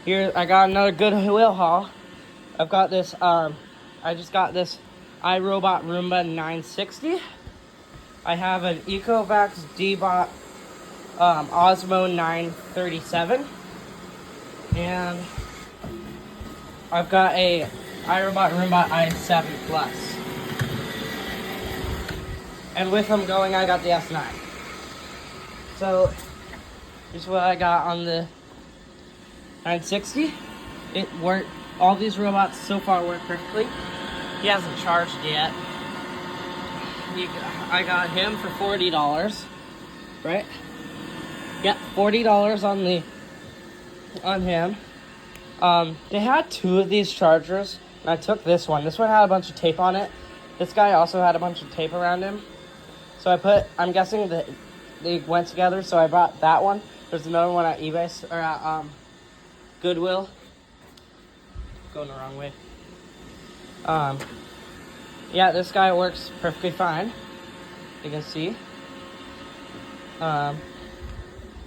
Here, I got another Goodwill haul. I've got this, I just got this iRobot Roomba 960. I have an Ecovacs Dbot Osmo 937. And I've got a iRobot Roomba i7 Plus. And with them going, I got the S9. So, here's what I got on the 960. It worked. All these robots so far work perfectly. He hasn't charged yet. I got him for $40, right? Yep, $40 on him. They had two of these chargers, and I took this one. This one had a bunch of tape on it. This guy also had a bunch of tape around him. So I'm guessing that they went together, so I bought that one. There's another one at eBay, or at Goodwill. Going the wrong way. Yeah, this guy works perfectly fine. You can see.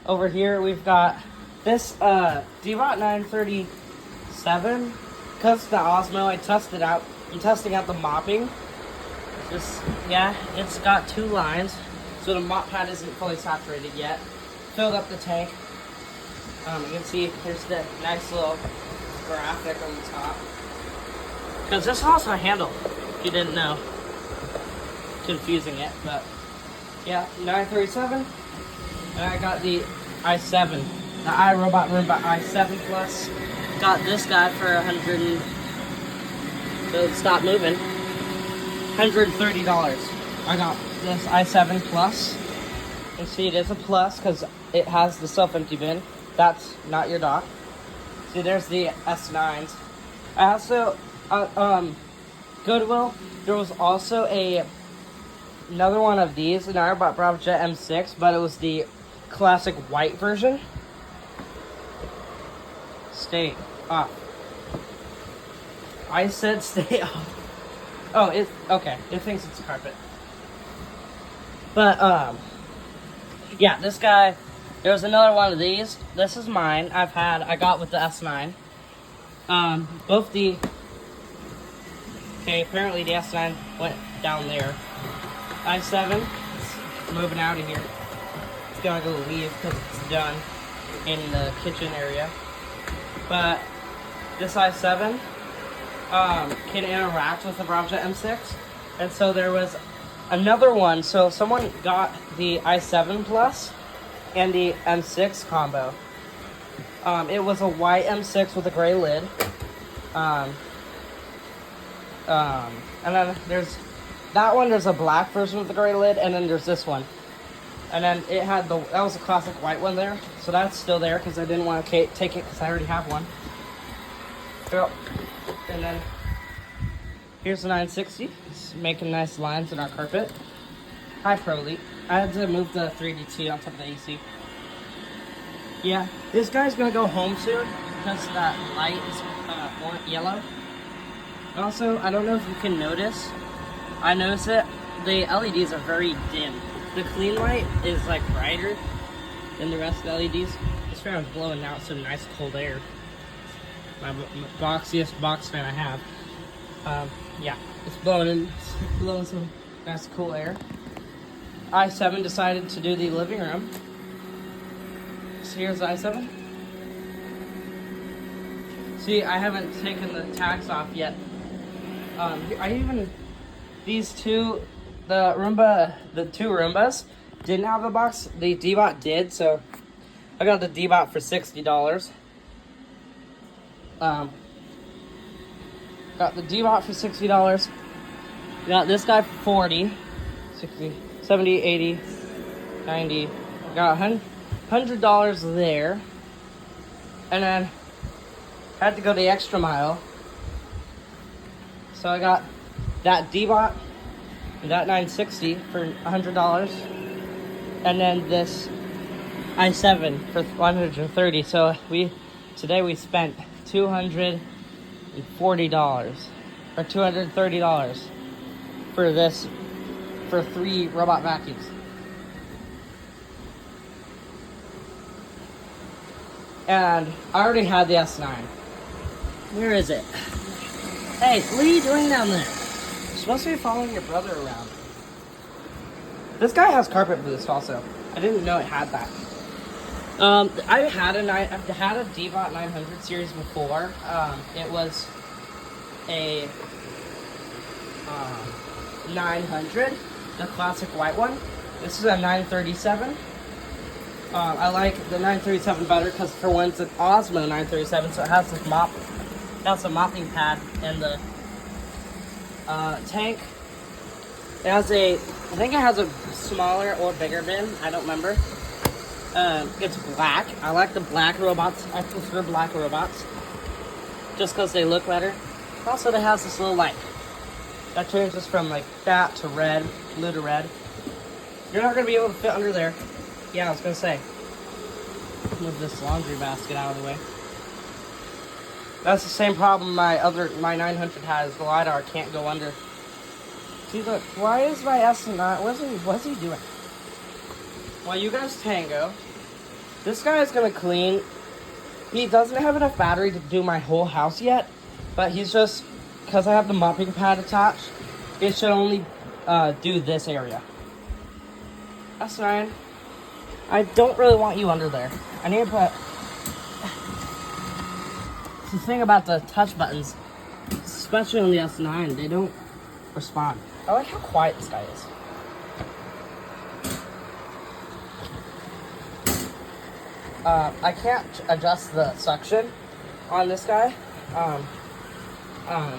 Over here we've got this Dbot 937. Because the Osmo, I tested out. I'm testing out the mopping. It's got two lines, so the mop pad isn't fully saturated yet. Filled up the tank. You can see there's the nice little graphic on the top. Because this also a handle, if you didn't know. Confusing it, but yeah, 937. And I got the i7, the iRobot Roomba i7 Plus. Got this guy for stop moving. $130. I got this i7 Plus. You can see it is a plus because it has the self-empty bin. That's not your dock. See, there's the S9s. I also, Goodwill, there was also another one of these, and I bought Jet M6, but it was the classic white version. Stay off. I said stay off. Oh, okay. It thinks it's carpet. But, yeah, this guy, there was another one of these. This is mine. I got with the S9. Apparently the S9 went down there. i7, it's moving out of here. It's gonna go leave because it's done in the kitchen area. But this i7 can interact with the Jet M6. And so there was another one. So someone got the i7 Plus and the M6 combo. It was a white M6 with a gray lid. And then there's that one. There's a black version with the gray lid, and then there's this one. And then it had that was a classic white one there. So that's still there because I didn't want to take it because I already have one. And then here's the 960. It's making nice lines in our carpet. High Pro Elite. I had to move the 3DT on top of the AC. Yeah, this guy's gonna go home soon because that light is yellow. Also, I don't know if you can notice. I notice it. The LEDs are very dim. The clean light is like brighter than the rest of the LEDs. This fan is blowing out some nice cold air. My boxiest box fan I have. Yeah, it's blowing some nice cool air. i7 decided to do the living room. So here's the i7. See, I haven't taken the tags off yet. These two, the two Roombas didn't have the box. The Dbot did, so I got the Dbot for $60. Got the Dbot for $60. Got this guy for 40, 60, 70, 80, 90. Got $100 there. And then had to go the extra mile. So I got that Dbot, that 960 for $100. And then this i7 for $130. So today we spent $240 or $230 for 3 robot vacuums. And I already had the S9. Where is it? Hey, what are you doing down there? You're supposed to be following your brother around. This guy has carpet boost also. I didn't know it had that. I've had a D-Bot 900 series before. It was a 900, the classic white one. This is a 937. I like the 937 better because for one, it's an Osmo 937, so it has this mop. It has a mopping pad in the tank. It has I think it has a smaller or bigger bin. I don't remember. It's black. I like the black robots. I prefer black robots just because they look better. Also, it has this little light that changes from like that to red, blue to red. You're not gonna be able to fit under there. Yeah, I was gonna say. Move this laundry basket out of the way. That's the same problem my 900 has. The LiDAR can't go under. See, look, why is my S9, what's he doing? While you guys tango, this guy is gonna clean. He doesn't have enough battery to do my whole house yet, but he's just, because I have the mopping pad attached, it should only do this area. S9, I don't really want you under there. I need to put, it's the thing about the touch buttons, especially on the S9, they don't respond. I like how quiet this guy is. I can't adjust the suction on this guy.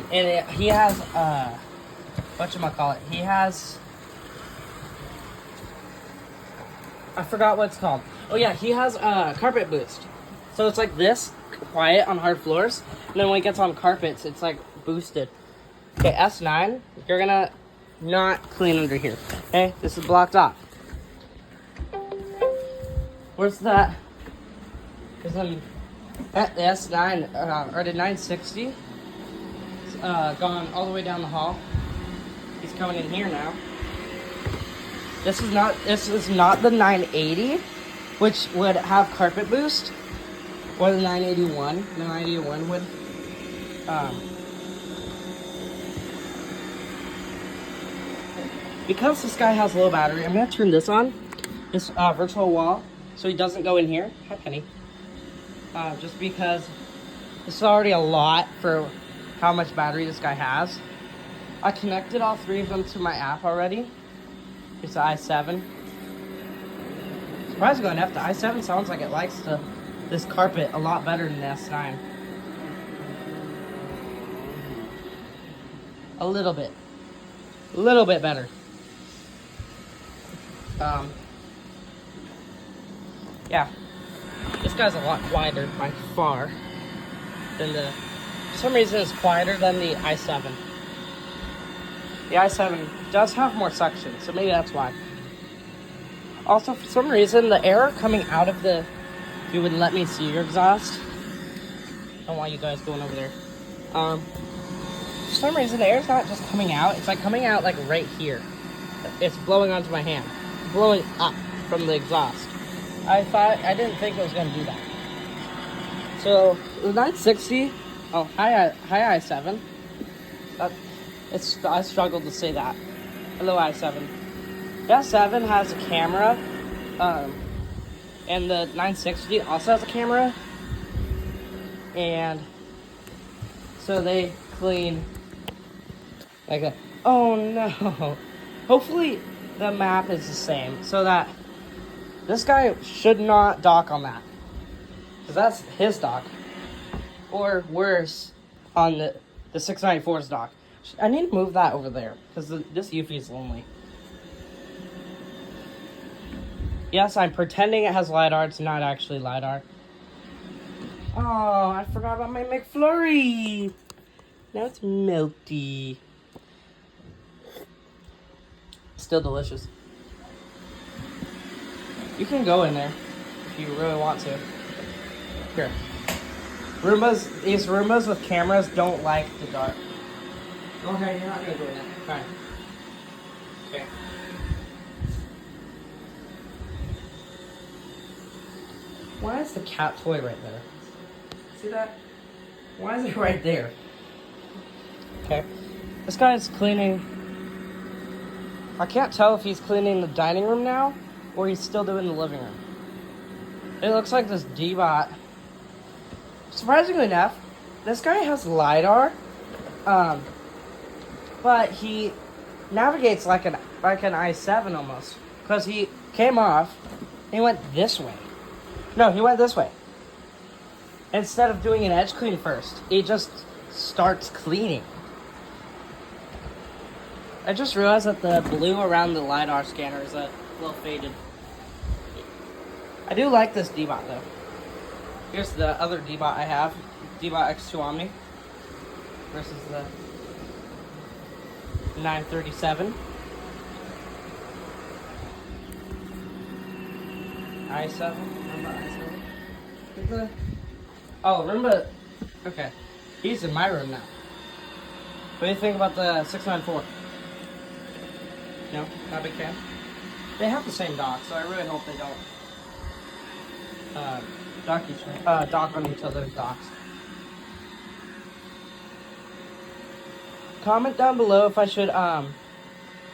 He has, whatchamacallit, he has, I forgot what it's called. Oh yeah, he has carpet boost. So it's like this, quiet on hard floors, and then when it gets on carpets, it's like boosted. Okay, S9, you're gonna not clean under here. Okay, this is blocked off. Where's that? There's the S9, or the 960. It's gone all the way down the hall. He's coming in here now. This is not the 980, which would have carpet boost, or the 981. The 981 would. Because this guy has low battery, I'm gonna turn this on, this virtual wall, so he doesn't go in here. Hi, Penny. Just because this is already a lot for how much battery this guy has. I connected all three of them to my app already. It's the i7. Surprisingly enough, the i7 sounds like it likes this carpet a lot better than the S9. A little bit better. Yeah, this guy's a lot quieter by far than for some reason it's quieter than the i7. The i7 does have more suction, so maybe that's why. Also, for some reason, the air coming out of if you would let me see your exhaust. I don't want you guys going over there. For some reason, the air's not just coming out, it's like coming out like right here. It's blowing onto my hand. Blowing up from the exhaust. I didn't think it was going to do that. So, the 960, hi i7. I struggled to say that. Hello i7. The S7 has a camera, and the 960 also has a camera. And so they clean like a, oh no. Hopefully the map is the same so that this guy should not dock on that. Because that's his dock. Or worse, on the 694's dock. I need to move that over there because this Eufy is lonely. Yes, I'm pretending it has LiDAR. It's not actually LiDAR. Oh, I forgot about my McFlurry. Now it's melty. Still delicious. You can go in there if you really want to. Here. These Roombas with cameras don't like the dark. Okay, you're not gonna go in there. Fine. Okay. Why is the cat toy right there? See that? Why is it right there? Okay. This guy's cleaning. I can't tell if he's cleaning the dining room now or he's still doing the living room. It looks like this D-Bot. Surprisingly enough, this guy has LiDAR, but he navigates like an i7 almost. Because he came off, he went this way. No, he went this way. Instead of doing an edge clean first, he just starts cleaning. I just realized that the blue around the LiDAR scanner is a little faded. I do like this D-Bot though. Here's the other D-Bot I have. D-Bot X2 Omni versus the 937. i7. Remember i7? Oh, remember? Okay. He's in my room now. What do you think about the 694? No? Not a big fan? They have the same dock, so I really hope they don't dock on each other's docks. Comment down below if I should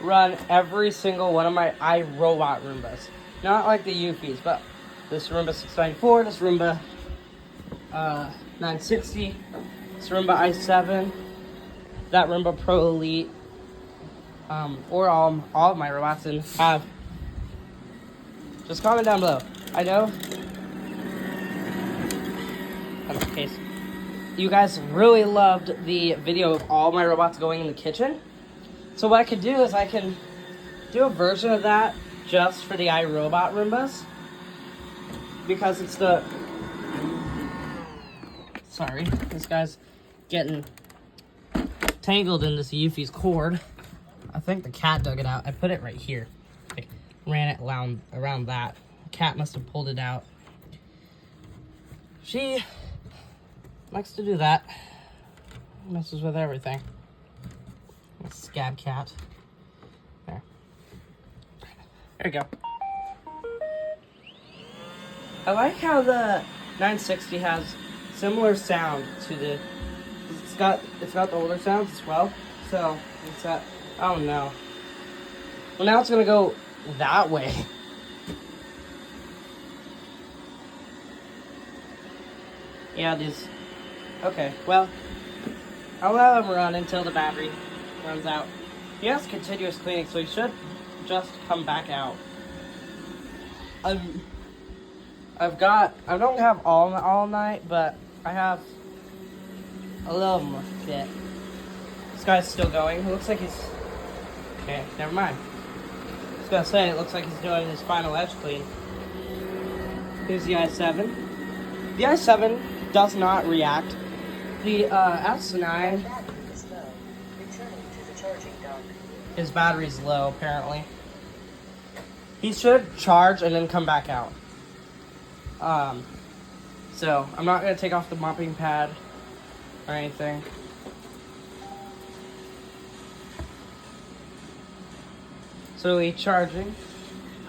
run every single one of my iRobot Roombas. Not like the Eufys, but this Roomba 694, this Roomba 960, this Roomba i7, that Roomba Pro Elite, or all of my robots, and have. Just comment down below. I know. In case you guys really loved the video of all my robots going in the kitchen. So what I could do is I can do a version of that just for the iRobot Roombas. Because it's the... Sorry, this guy's getting tangled in this Eufy's cord. I think the cat dug it out. I put it right here. I ran it around that. The cat must have pulled it out. She likes to do that. Messes with everything. Scab cat. There. There you go. I like how the 960 has similar sound to the. It's got the older sounds as well. So it's that. Oh no. Well, now it's gonna go that way. Yeah, these. Okay, well, I'll let him run until the battery runs out. He has continuous cleaning, so he should just come back out. I don't have all night, but I have a little more bit. This guy's still going. It looks like he's... Okay, never mind. I was gonna say, it looks like he's doing his final edge clean. Here's the i7. The i7 does not react. The S9, his battery's low apparently. He should charge and then come back out. So I'm not gonna take off the mopping pad or anything. So he's charging.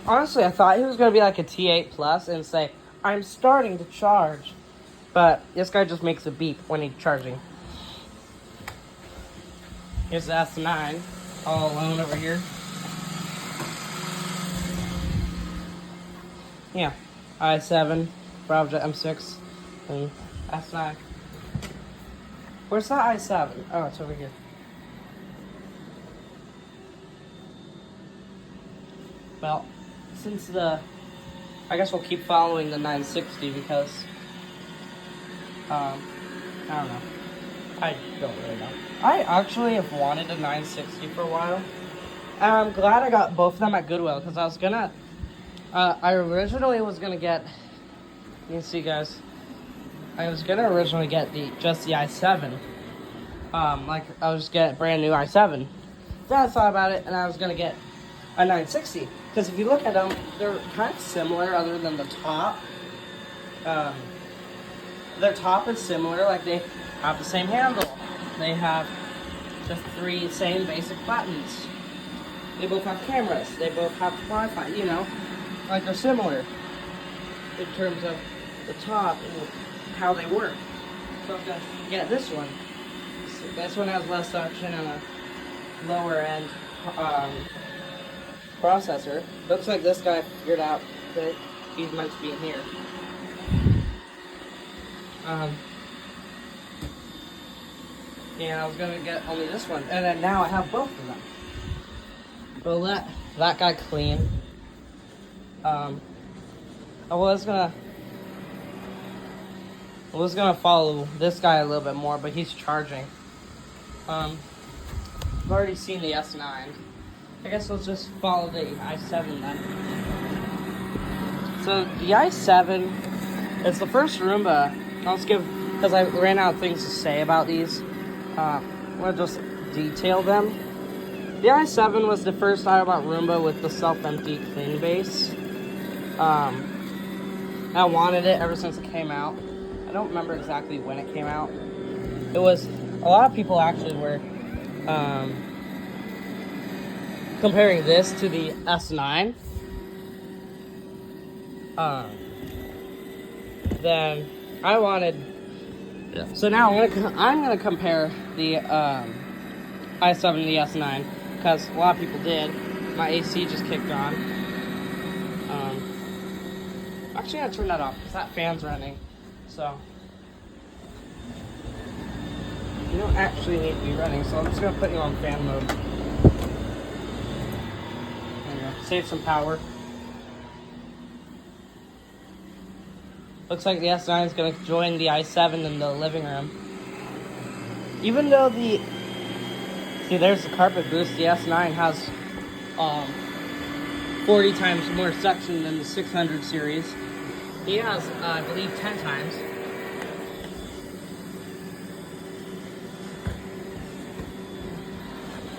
Honestly, I thought he was gonna be like a T8 Plus and say, "I'm starting to charge." But this guy just makes a beep when he's charging. Here's the S9, all alone over here. Yeah, i7, Bravojet M6, and S9. Where's that i7? Oh, it's over here. Well, since I guess we'll keep following the 960 because... I don't know. I don't really know. I actually have wanted a 960 for a while. And I'm glad I got both of them at Goodwill because I was gonna... I originally was gonna get... You can see, guys. I was gonna originally get just the i7. Like, I was get a brand new i7. Then I thought about it and I was gonna get a 960. Because if you look at them, they're kind of similar other than the top. Their top is similar, like they have the same handle. They have the three same basic buttons. They both have cameras. They both have Wi-Fi, you know. Like they're similar in terms of the top and how they work. So I'm gonna get this one. So this one has less suction and a lower end processor. Looks like this guy figured out that he's meant to be in here. And I was gonna get only this one, and then now I have both of them. We'll let that guy clean. I was gonna follow this guy a little bit more, but he's charging. I've already seen the S9. I guess let's just follow the i7 then. So the i7 is the first Roomba. Because I ran out of things to say about these. I'm gonna just detail them. The i7 was the first iRobot Roomba with the self-empty clean base. I wanted it ever since it came out. I don't remember exactly when it came out. It was, a lot of people actually were comparing this to the S9. Then I wanted, so now I'm gonna compare the i7 and the S9 because a lot of people did. My AC just kicked on. Actually, I gotta turn that off because that fan's running. So you don't actually need to be running. So I'm just gonna put you on fan mode. There you go. Save some power. Looks like the S9 is going to join the i7 in the living room. Even though see, there's the carpet boost, the S9 has 40 times more suction than the 600 series. He has, I believe, 10 times.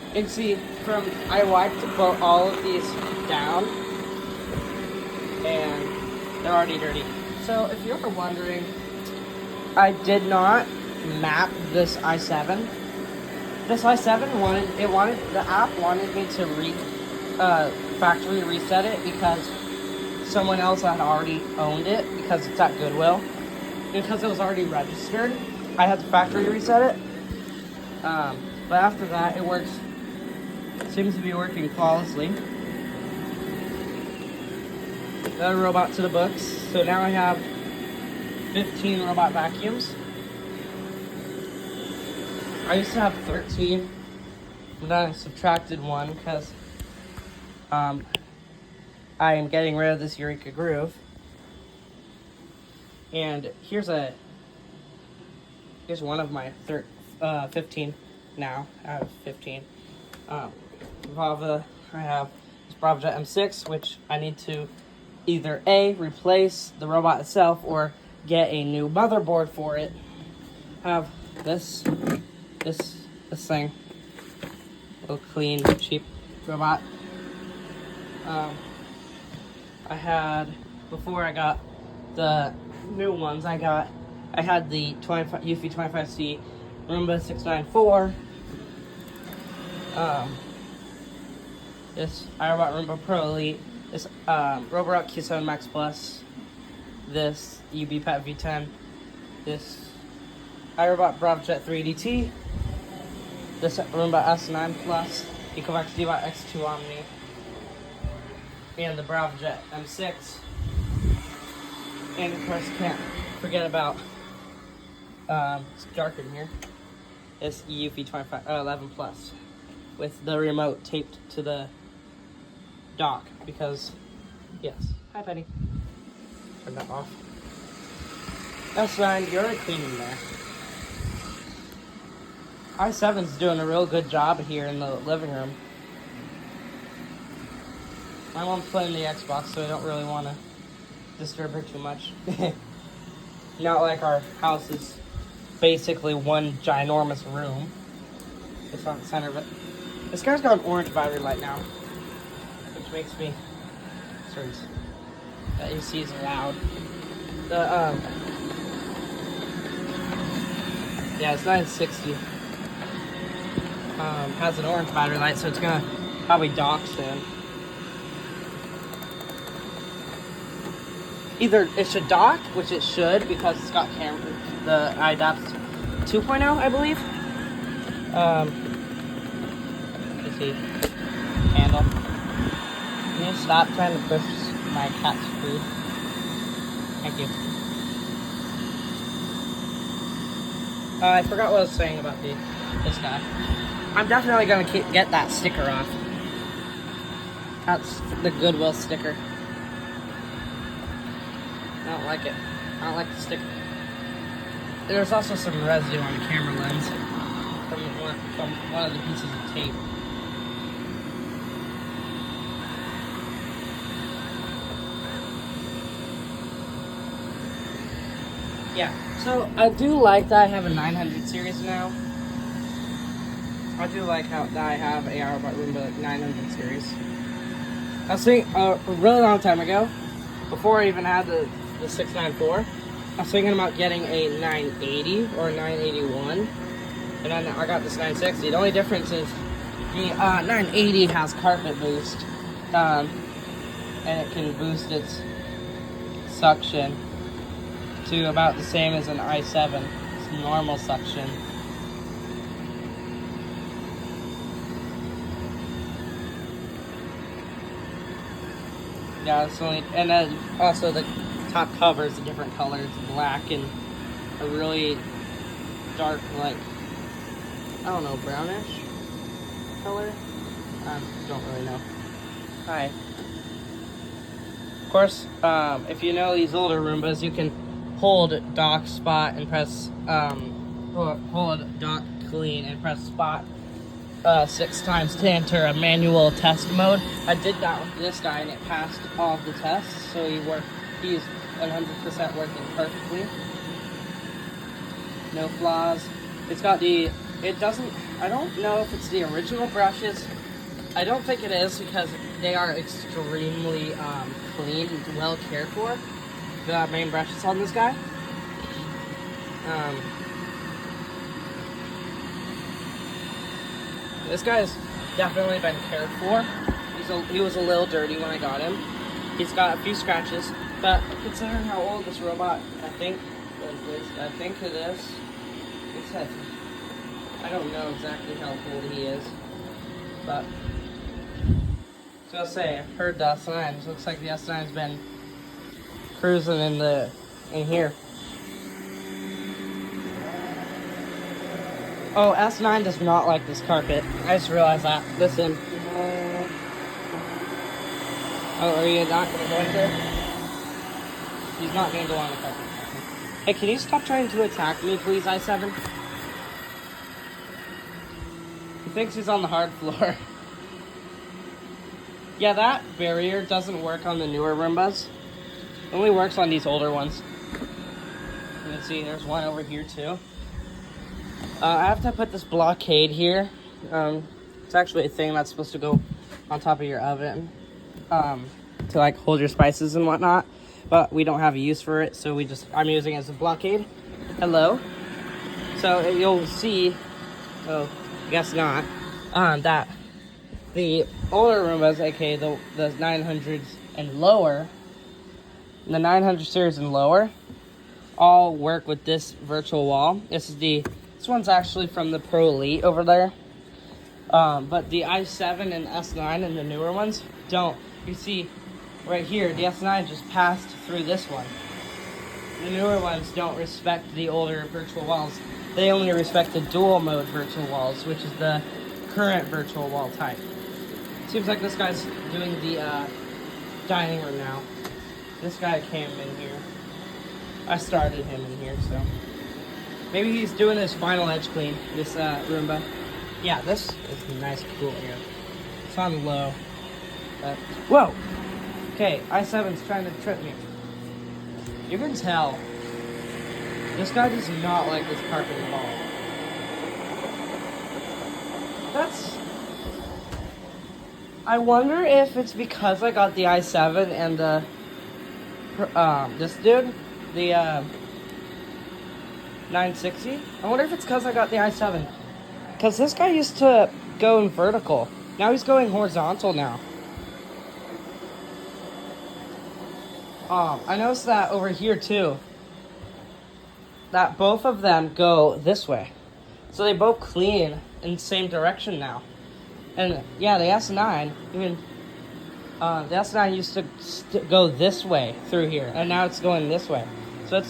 You can see I wiped all of these down, and they're already dirty. So if you're wondering, I did not map this i7. This i7 the app wanted me to factory reset it because someone else had already owned it because it's at Goodwill. Because it was already registered, I had to factory reset it. But after that, it works. Seems to be working flawlessly. Another robot to the books. So now I have 15 robot vacuums. I used to have 13. And then I subtracted one because I am getting rid of this Eureka Groove. And here's one of my 15 now. I have 15. Brava, I have this BravoJet M6, which I need to either A, replace the robot itself, or get a new motherboard for it. I have this thing, little clean, cheap robot. I had, before I got the new ones, I had the UFI 25C Roomba 694. This iRobot Roomba Pro Elite, this Roborock Q7 Max Plus, this UBPAT V10, this iRobot BravoJet 3DT, this Roomba S9 Plus, Ecovac Dbot X2 Omni, and the BravoJet M6. And of course, can't forget about, it's dark in here, this UFI 11 Plus with the remote taped to the dock because, yes. Hi, Penny. Turn that off. That's fine. You're already cleaning there. i7's doing a real good job here in the living room. My mom's playing the Xbox, so I don't really want to disturb her too much. Not like our house is basically one ginormous room. It's not the center of it. This car's got an orange battery light now, which makes me sorry. The AC is loud. Yeah, it's 960. Has an orange battery light, so it's gonna probably dock soon. either it should dock, which it should because it's got camera, the iDAPT 2.0, I believe. Let's see, handle. Can you stop trying to push my cat's food? Thank you. I forgot what I was saying about this guy. I'm definitely gonna get that sticker off. That's the Goodwill sticker. I don't like it. I don't like the sticker. There's also some residue on the camera lens from one of the pieces of tape. Yeah, so I do like that I have a 900 series now. I do like that I have a Roomba 900 series. I was thinking a really long time ago, before I even had the 694, I was thinking about getting a 980 or a 981, and then I got this 960. The only difference is the 980 has carpet boost, and it can boost its suction to about the same as an i7. It's normal suction. Yeah, it's only, and then also the top cover is a different color. It's black and a really dark, like, I don't know, brownish color. I don't really know. Hi. Of course, if you know these older Roombas, you can hold dock spot and press hold dock clean and press spot 6 times to enter a manual test mode. I did that with this guy and it passed all of the tests, so he's 100% working perfectly. No flaws. It's got I don't know if it's the original brushes. I don't think it is because they are extremely clean and well cared for. The main brushes on this guy. This guy's definitely been cared for. He was a little dirty when I got him. He's got a few scratches, but considering how old this robot, I think it is. I don't know exactly how old he is, but I was gonna say, I've heard the S9. Looks like the S9's been cruising in here. Oh, S9 does not like this carpet. I just realized that. Listen. Oh, are you not gonna go in there? He's not gonna go on the carpet. Hey, can you stop trying to attack me, please, i7? He thinks he's on the hard floor. Yeah, that barrier doesn't work on the newer Roombas. It only works on these older ones. You can see there's one over here too. I have to put this blockade here. It's actually a thing that's supposed to go on top of your oven to like hold your spices and whatnot. But we don't have a use for it, so I'm using it as a blockade. Hello. So you'll see. Oh, I guess not. That the older Roombas, aka the 900s and lower, the 900 series and lower, all work with this virtual wall. This one's actually from the Pro Elite over there. But the i7 and S9 and the newer ones don't. You see right here, the S9 just passed through this one. The newer ones don't respect the older virtual walls. They only respect the dual mode virtual walls, which is the current virtual wall type. Seems like this guy's doing the dining room now. This guy came in here. I started him in here, so maybe he's doing his final edge clean, this Roomba. Yeah, this is a nice, cool area. It's on low. But, whoa! Okay, i7's trying to trip me. You can tell. This guy does not like this carpet at all. I wonder if it's because I got the i7 and this dude, the 960. I wonder if it's because I got the i7. Because this guy used to go in vertical. Now he's going horizontal now. I noticed that over here too. That both of them go this way. So they both clean in the same direction now. And yeah, the S9, even the S9 used to go this way through here, and now it's going this way. So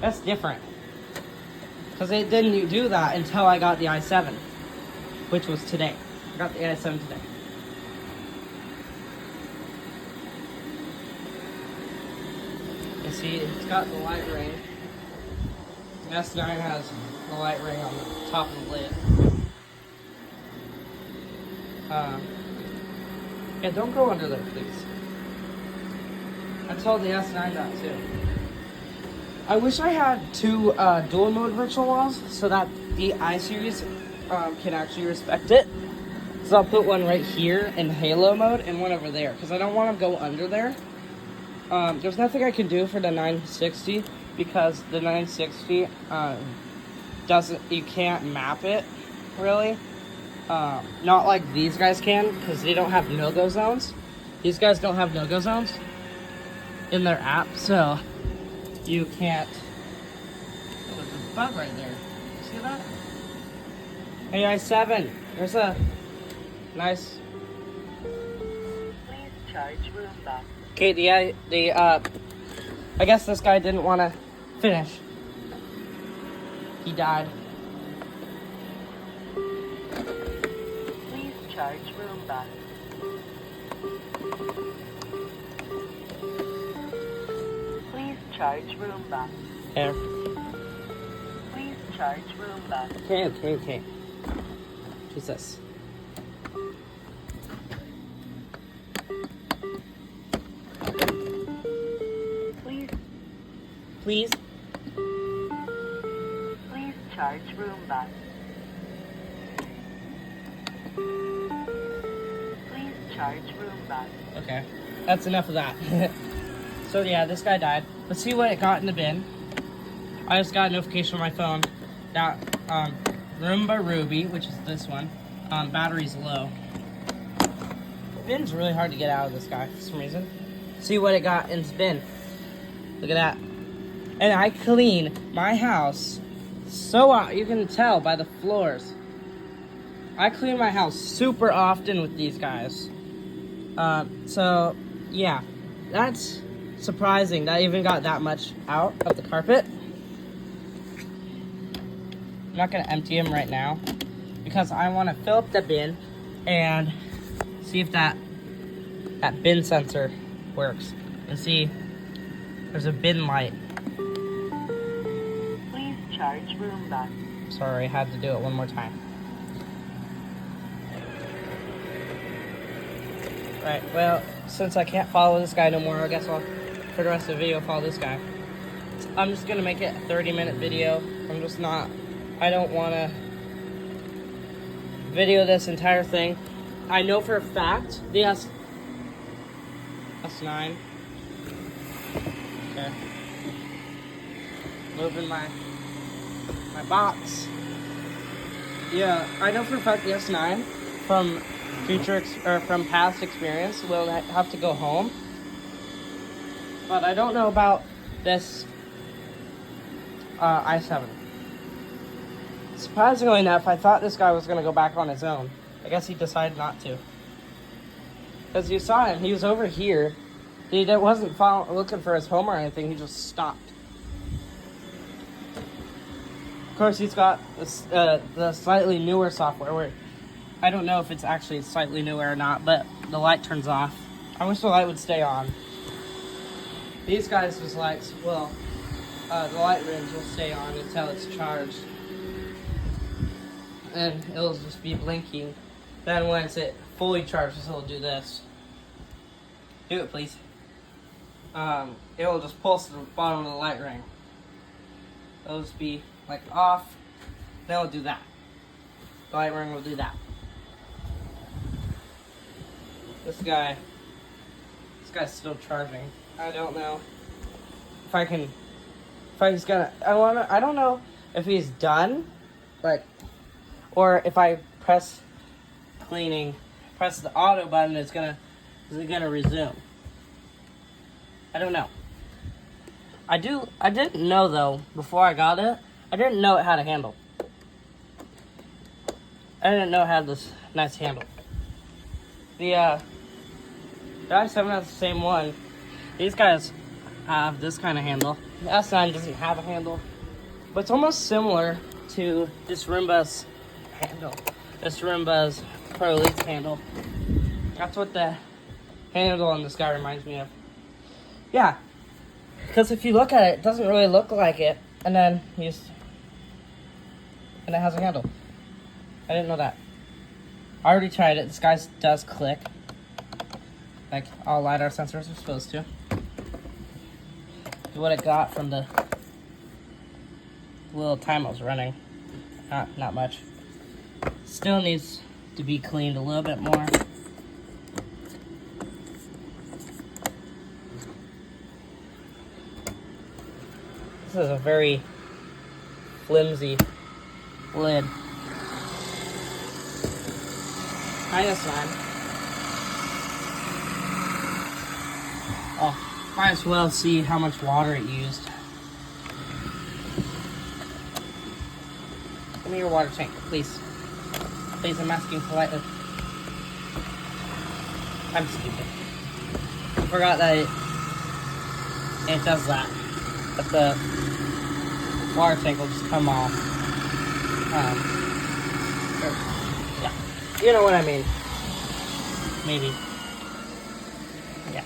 that's different. Because it didn't do that until I got the i7, which was today. I got the i7 today. You see, it's got the light ring. The S9 has the light ring on the top of the lid. Yeah, don't go under there, please. I told the S9 that too. I wish I had two dual mode virtual walls so that the I-series can actually respect it. So I'll put one right here in Halo mode and one over there because I don't want to go under there. There's nothing I can do for the 960 because the 960 you can't map it really. Not like these guys can because they don't have no-go zones. These guys don't have no-go zones in their app, so you can't. Oh, there's a bug right there. You see that? Hey, i7. There's a nice. Please charge room back. Okay, I guess this guy didn't want to finish. He died. Please charge room back. Please charge room back. Here. Please charge room back. Okay. Jesus. Please. Please charge room back. Please charge room back. Okay, that's enough of that. So yeah, this guy died. Let's see what it got in the bin. I just got a notification on my phone that Roomba Ruby, which is this one, battery's low. The bin's really hard to get out of this guy for some reason. See what it got in its bin. Look at that. And I clean my house so you can tell by the floors. I clean my house super often with these guys. So yeah, that's surprising that I even got that much out of the carpet. I'm not gonna empty him right now because I want to fill up the bin and see if that bin sensor works. And see, there's a bin light. Please charge room back. Sorry, I had to do it one more time. Right, well, since I can't follow this guy no more, I guess I'll, for the rest of the video, follow this guy. I'm just gonna make it a 30-minute video. I don't wanna video this entire thing. I know for a fact the S9. Okay. Moving my box. Yeah, I know for a fact the S9 from from past experience will have to go home. But I don't know about this i7. Surprisingly enough, I thought this guy was going to go back on his own. I guess he decided not to. Because you saw him, he was over here. He wasn't looking for his home or anything, he just stopped. Of course, he's got this, the slightly newer software where I don't know if it's actually slightly newer or not, but the light turns off. I wish the light would stay on. These guys was like, well, the light rings will stay on until it's charged. And it'll just be blinking. Then once it fully charges, it'll do this. Do it, please. It will just pulse to the bottom of the light ring. It'll just be like off. Then it'll do that. The light ring will do that. This guy's still charging. I don't know I don't know if he's done, like, or if I press the auto button, is it gonna resume? I don't know. I didn't know though, before I got it, I didn't know it had a handle. I didn't know it had this nice handle. The i7 has the same one. These guys have this kind of handle. The S9 doesn't have a handle, but it's almost similar to this Roomba's handle. This Roomba's Pro Elite's handle. That's what the handle on this guy reminds me of. Yeah, because if you look at it, it doesn't really look like it, and then and it has a handle. I didn't know that. I already tried it. This guy does click, like all LiDAR sensors are supposed to. What it got from the little time I was running. Not much. Still needs to be cleaned a little bit more. This is a very flimsy lid. -9. Oh, might as well see how much water it used. Give me your water tank, please. Please, I'm asking politely. I'm stupid. I forgot that it does that. But the water tank will just come off. Yeah, you know what I mean. Maybe. Yeah.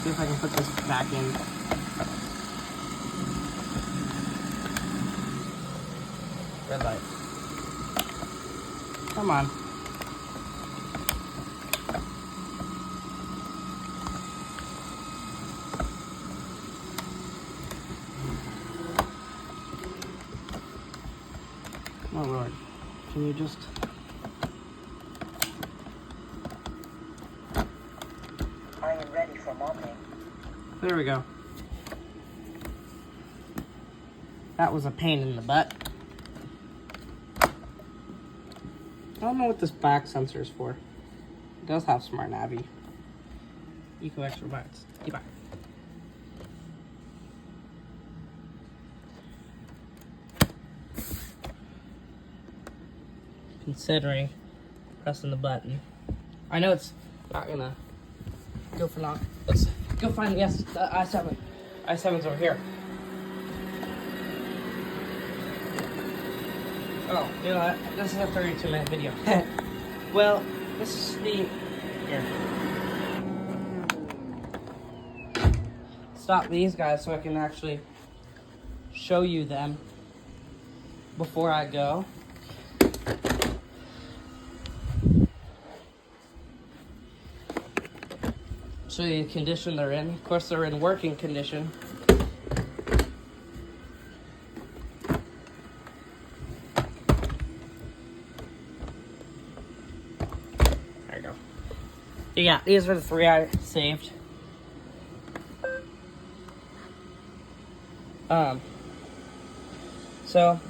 See if I can put this back in. Red light. Come on. Oh Lord, can you just... I am ready for mopping. There we go. That was a pain in the butt. I don't know what this back sensor is for. It does have smart navi. Eco extra bytes. Goodbye. Considering pressing the button. I know it's not gonna go for long. Let's go find the i7. i7's over here. Oh, you know what? This is a 32-minute video. Well, this is the... Here. Stop these guys so I can actually show you them before I go. Show you the condition they're in. Of course, they're in working condition. There you go. Yeah, these are the 3 I saved. So,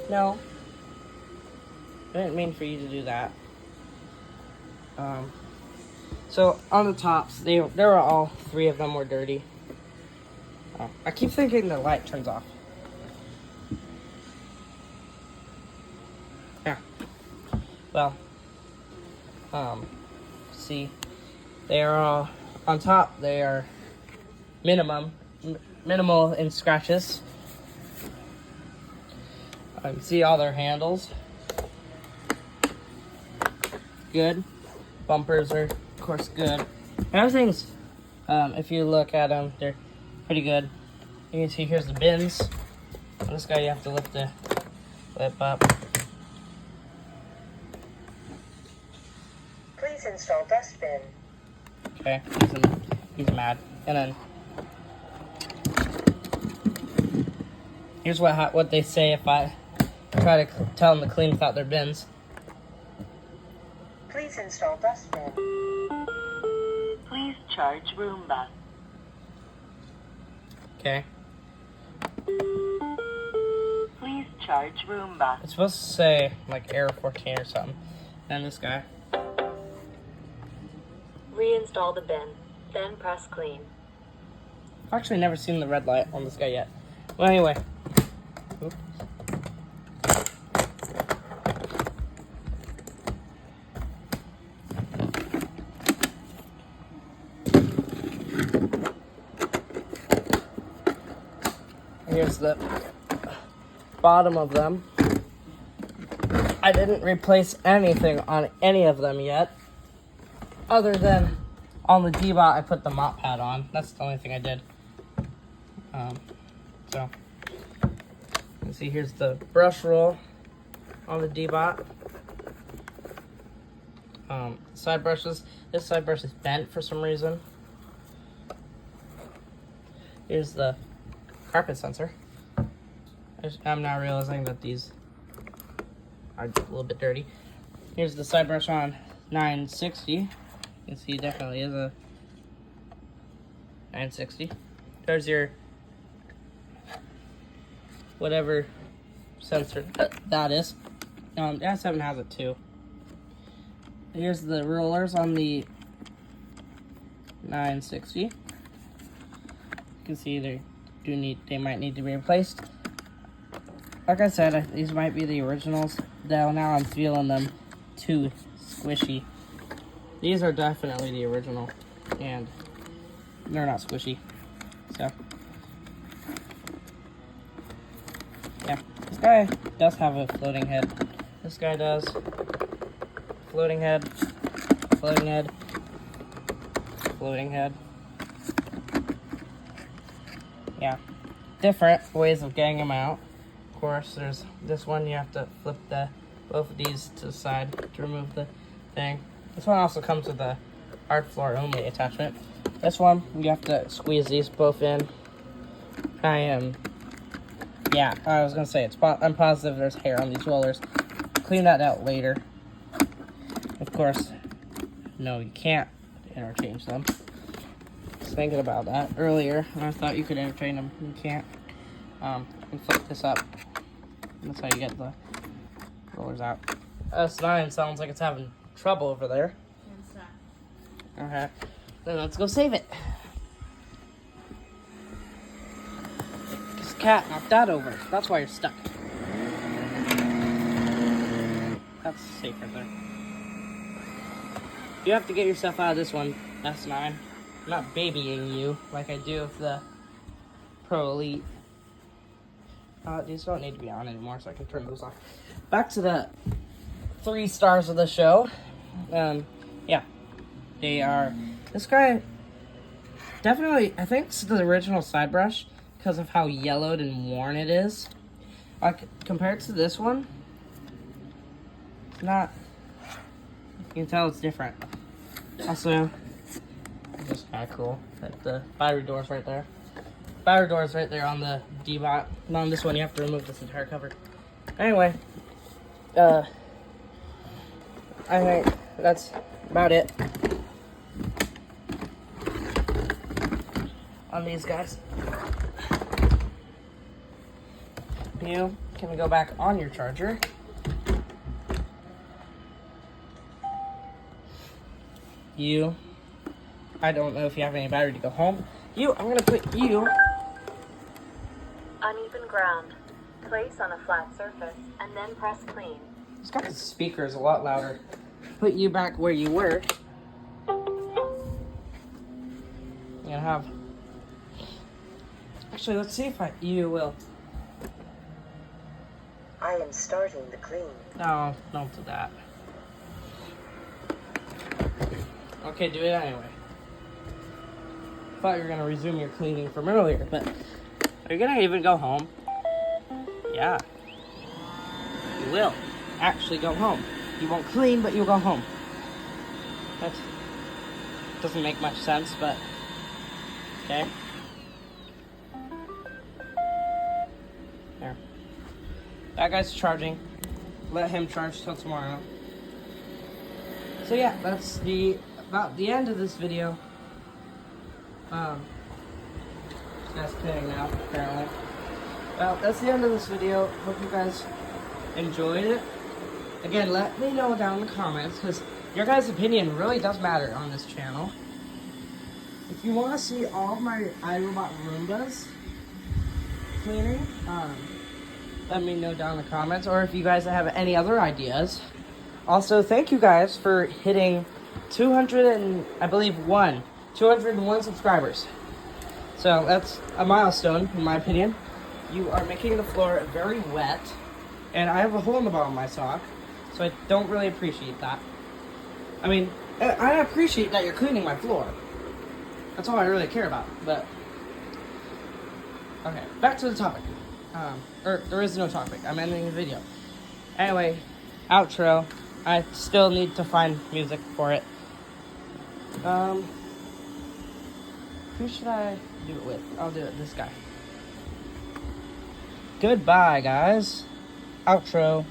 no. I didn't mean for you to do that. So, on the tops, there were all 3 of them were dirty. Oh, I keep thinking the light turns off. Yeah. Well, see, they are all, on top, they are minimal in scratches. You can see all their handles. Good. Bumpers are, of course, good. Everything's, if you look at them, they're pretty good. You can see here's the bins. On this guy, you have to lift the lip up. Please install dustbin. Okay, he's mad. And then here's what they say if I try to tell them to clean without their bins. Please install dustbin. Please charge Roomba. Okay. Please charge Roomba. It's supposed to say like Error 14 or something. And this guy. Reinstall the bin, then press clean. I've actually never seen the red light on this guy yet. Well, anyway. Oops. Here's the bottom of them. I didn't replace anything on any of them yet. Other than on the D-Bot, I put the mop pad on. That's the only thing I did. So, you can see here's the brush roll on the D-Bot. Side brushes. This side brush is bent for some reason. Here's the carpet sensor. I'm now realizing that these are a little bit dirty. Here's the side brush on 960. You can see it definitely is a 960. There's your whatever sensor that is. The S7 has it too. Here's the rollers on the 960. You can see they might need to be replaced. Like I said, these might be the originals. Though now I'm feeling them too squishy. These are definitely the original, and they're not squishy. So, yeah, this guy does have a floating head. This guy does. Floating head, floating head, floating head. Yeah, different ways of getting them out. Of course, there's this one, you have to flip both of these to the side to remove the thing. This one also comes with a hard floor only attachment. This one, you have to squeeze these both in. Yeah, I was gonna say, I'm positive there's hair on these rollers. Clean that out later. Of course, no, you can't interchange them. I was thinking about that earlier, and I thought you could interchange them. You can't. You flip this up. That's how you get the rollers out. S9 sounds like it's having trouble over there. Okay, then let's go save it. This cat knocked that over. That's why you're stuck. That's safe right there. You have to get yourself out of this one, S9. I'm not babying you like I do with the Pro Elite. These don't need to be on anymore, so I can turn those off. Back to the 3 stars of the show. Yeah. They are... This guy... Definitely, I think it's the original side brush because of how yellowed and worn it is. Like, compared to this one, it's not... You can tell it's different. Also, it's just kind of cool that the battery door's right there. Battery door's right there on the D-Bot. And on this one, you have to remove this entire cover. Anyway, I think that's about it on these guys. You can go back on your charger. You, I don't know if you have any battery to go home. You, I'm gonna put you. Uneven ground. Place on a flat surface and then press clean. This guy's speaker is a lot louder. Put you back where you were. And have. Actually, let's see if you will. I am starting the clean. No, don't do that. Okay, do it anyway. Thought you were gonna resume your cleaning from earlier, but are you gonna even go home? Yeah. You will actually go home. You won't clean, but you'll go home. That doesn't make much sense, but okay. There. That guy's charging. Let him charge till tomorrow. So yeah, that's about the end of this video. This guy's kidding now, apparently. Well, that's the end of this video. Hope you guys enjoyed it. Again, let me know down in the comments, because your guys' opinion really does matter on this channel. If you want to see all of my iRobot Roombas cleaning, let me know down in the comments, or if you guys have any other ideas. Also, thank you guys for hitting 201 subscribers. So that's a milestone, in my opinion. You are making the floor very wet, and I have a hole in the bottom of my sock, so I don't really appreciate that. I mean, I appreciate that you're cleaning my floor. That's all I really care about, but... Okay, back to the topic. Or, there is no topic. I'm ending the video. Anyway, outro. I still need to find music for it. Who should I do it with? I'll do it, this guy. Goodbye, guys. Outro.